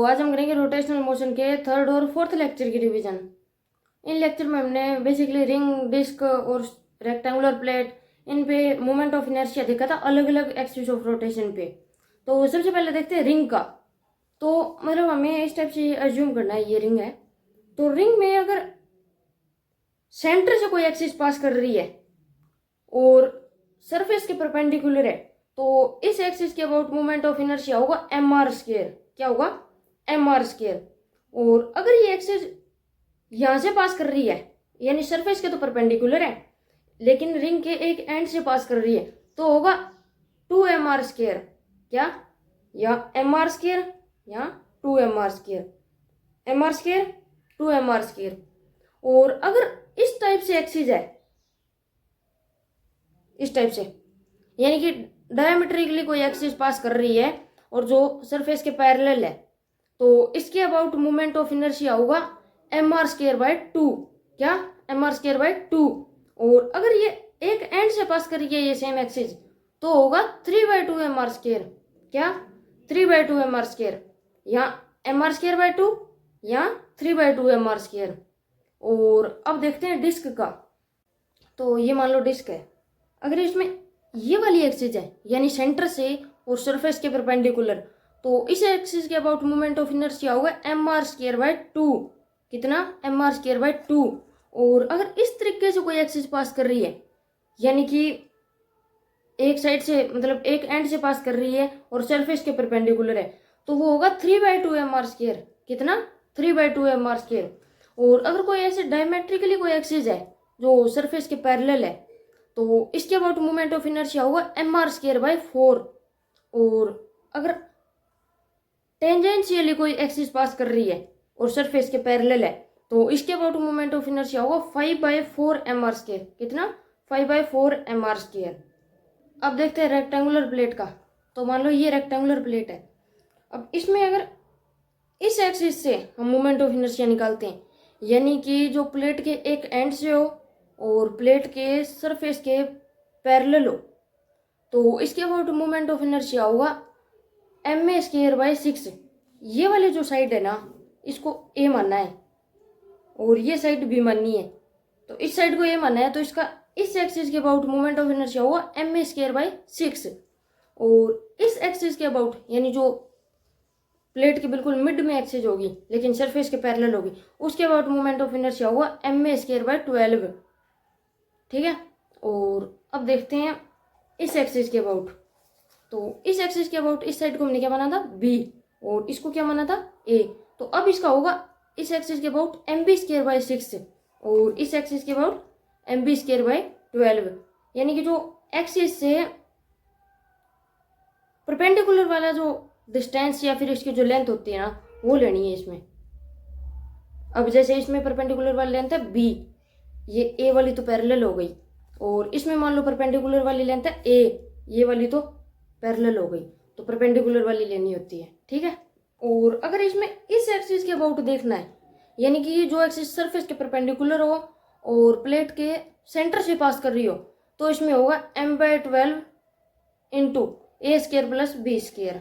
आज हम करेंगे रोटेशनल मोशन के थर्ड और फोर्थ लेक्चर की रिवीजन। इन लेक्चर में हमने बेसिकली रिंग, डिस्क और रेक्टेंगुलर प्लेट, इन पे मोमेंट ऑफ इनर्शिया देखा था अलग अलग एक्सिस ऑफ रोटेशन पे। तो सबसे पहले देखते हैं रिंग का। तो मतलब हमें इस टाइप से अज्यूम करना है ये रिंग है। तो रिंग में अगर सेंटर से कोई एक्सिस पास कर रही है और सरफेस के परपेंडिकुलर है तो इस एक्सिस के अबाउट मोमेंट ऑफ इनर्शिया होगा एम आर स्क्वायर। क्या होगा? M R square. और अगर ये एक्सिस यहां से पास कर रही है, यानी सरफेस के तो परपेंडिकुलर है लेकिन रिंग के एक एंड से पास कर रही है, तो होगा 2mr²। क्या? या mr², या 2mr², mr², 2mr²। और अगर इस टाइप से एक्सिस है, इस टाइप से, यानी कि डायमेट्रिकली कोई एक्सिस पास कर रही है और जो सरफेस के पैरेलल है, तो इसके अबाउट मोमेंट ऑफ इनर्शिया होगा mr²/2। क्या? mr²/2। और अगर ये एक एंड से पास कर रही है ये सेम एक्सिस, तो होगा 3/2mr²। क्या? 3/2mr², या mr²/2 या 3/2mr²। और अब देखते हैं डिस्क का। तो ये मान लो डिस्क है, अगर इसमें ये वाली एक्सिस है यानी सेंटर से और सरफेस के परपेंडिकुलर, तो इस एक्सिस के अबाउट मोमेंट ऑफ इनर्शिया होगा mr²/2। कितना? mr²/2। और अगर इस तरीके से कोई एक्सिस पास कर रही है, यानी कि एक साइड से, मतलब एक एंड से पास कर रही है और सरफेस के परपेंडिकुलर है, तो वो होगा 3/2mr²। कितना? 3/2mr²। और अगर कोई ऐसे डायमेट्रिकली कोई एक्सिस है जो सरफेस के पैरेलल है, तो इसके अबाउट मोमेंट ऑफ इनर्शिया होगा mr²/4। और अगर टेंजेंशियली कोई एक्सिस पास कर रही है और सरफेस के पैरेलल है, तो इसके अबाउट मोमेंट ऑफ इनर्शिया होगा 5/4mr²। कितना? 5/4mr²। अब देखते हैं रेक्टेंगुलर प्लेट का। तो मान लो ये रेक्टेंगुलर प्लेट है। अब इसमें अगर इस एक्सिस से हम मोमेंट ऑफ इनर्शिया निकालते हैं, यानी कि जो प्लेट के एक एंड से हो और प्लेट के सरफेस के पैरेलल हो, तो इसके अबाउट मोमेंट ऑफ इनर्शिया होगा ma²/6। ये वाली जो साइड है ना, इसको ए मानना है और ये साइड बी माननी है। तो इस साइड को ए मानना है, तो इसका इस एक्सिस के अबाउट मोमेंट ऑफ इनर्शिया होगा ma²/6। और इस एक्सिस के अबाउट, यानी जो प्लेट के बिल्कुल मिड में एक्सिस होगी लेकिन सरफेस के पैरेलल होगी, उसके अबाउट मोमेंट ऑफ इनर्शिया होगा ma²/12। ठीक है। और अब देखते हैं इस एक्सिस के अबाउट। तो इस एक्सिस के अबाउट इस साइड को हमने क्या माना था? बी, और इसको क्या माना था? ए। तो अब इसका होगा इस एक्सिस के अबाउट mb²/6 और इस एक्सिस के अबाउट mb²/12। यानी कि जो एक्सिस से परपेंडिकुलर वाला जो डिस्टेंस या फिर इसकी जो लेंथ होती है ना, वो लेनी है इसमें। अब जैसे इसमें परपेंडिकुलर वाली लेंथ है बी, ये ए वाली तो पैरेलल हो गई, और इसमें मान लो परपेंडिकुलर वाली लेंथ है ए, ये वाली तो पैरेलल हो गई, तो परपेंडिकुलर वाली लेनी होती है। ठीक है। और अगर इसमें इस एक्सिस के अबाउट देखना है, यानी कि जो एक्सिस सरफेस के परपेंडिकुलर हो और प्लेट के सेंटर से पास कर रही हो, तो इसमें होगा m/12 इंटू a²+b²।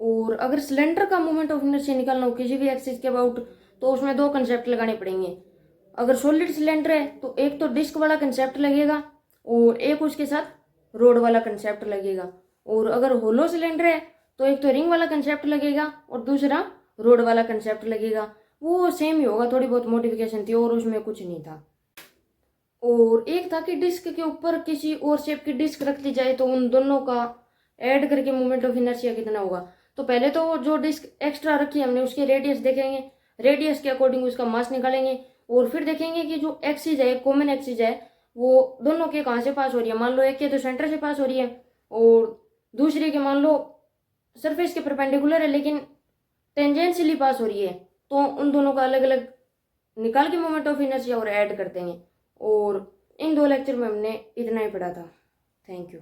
और अगर सिलेंडर का मोमेंट ऑफ इनर्शिया निकालना हो किसी भी एक्सिस के अबाउट, तो उसमें दो कंसेप्ट लगाने पड़ेंगे। अगर सॉलिड सिलेंडर है तो एक तो डिस्क वाला कंसेप्ट लगेगा और एक उसके साथ रोड वाला कंसेप्ट लगेगा। और अगर होलो सिलेंडर है तो एक तो रिंग वाला कंसेप्ट लगेगा और दूसरा रोड वाला कंसेप्ट लगेगा। वो सेम ही होगा, थोड़ी बहुत मॉडिफिकेशन थी और उसमें कुछ नहीं था। और एक था कि डिस्क के ऊपर किसी और शेप की डिस्क रख दी जाए तो उन दोनों का ऐड करके मोमेंट ऑफ इनर्शिया कितना होगा। तो पहले तो जो डिस्क एक्स्ट्रा रखी है हमने उसके रेडियस देखेंगे, रेडियस के अकॉर्डिंग उसका मास निकालेंगे, और फिर देखेंगे कि जो एक्सिस है, कॉमन एक्सिस है, वो दोनों के कहाँ से पास हो रही है। मान लो एक के तो सेंटर से पास हो रही है और दूसरे के मान लो सरफेस के परपेंडिकुलर है लेकिन टेंजेंशियली पास हो रही है, तो उन दोनों का अलग अलग निकाल के मोमेंट ऑफ इनर्शिया और ऐड कर देंगे। और इन दो लेक्चर में हमने इतना ही पढ़ा था। Thank you.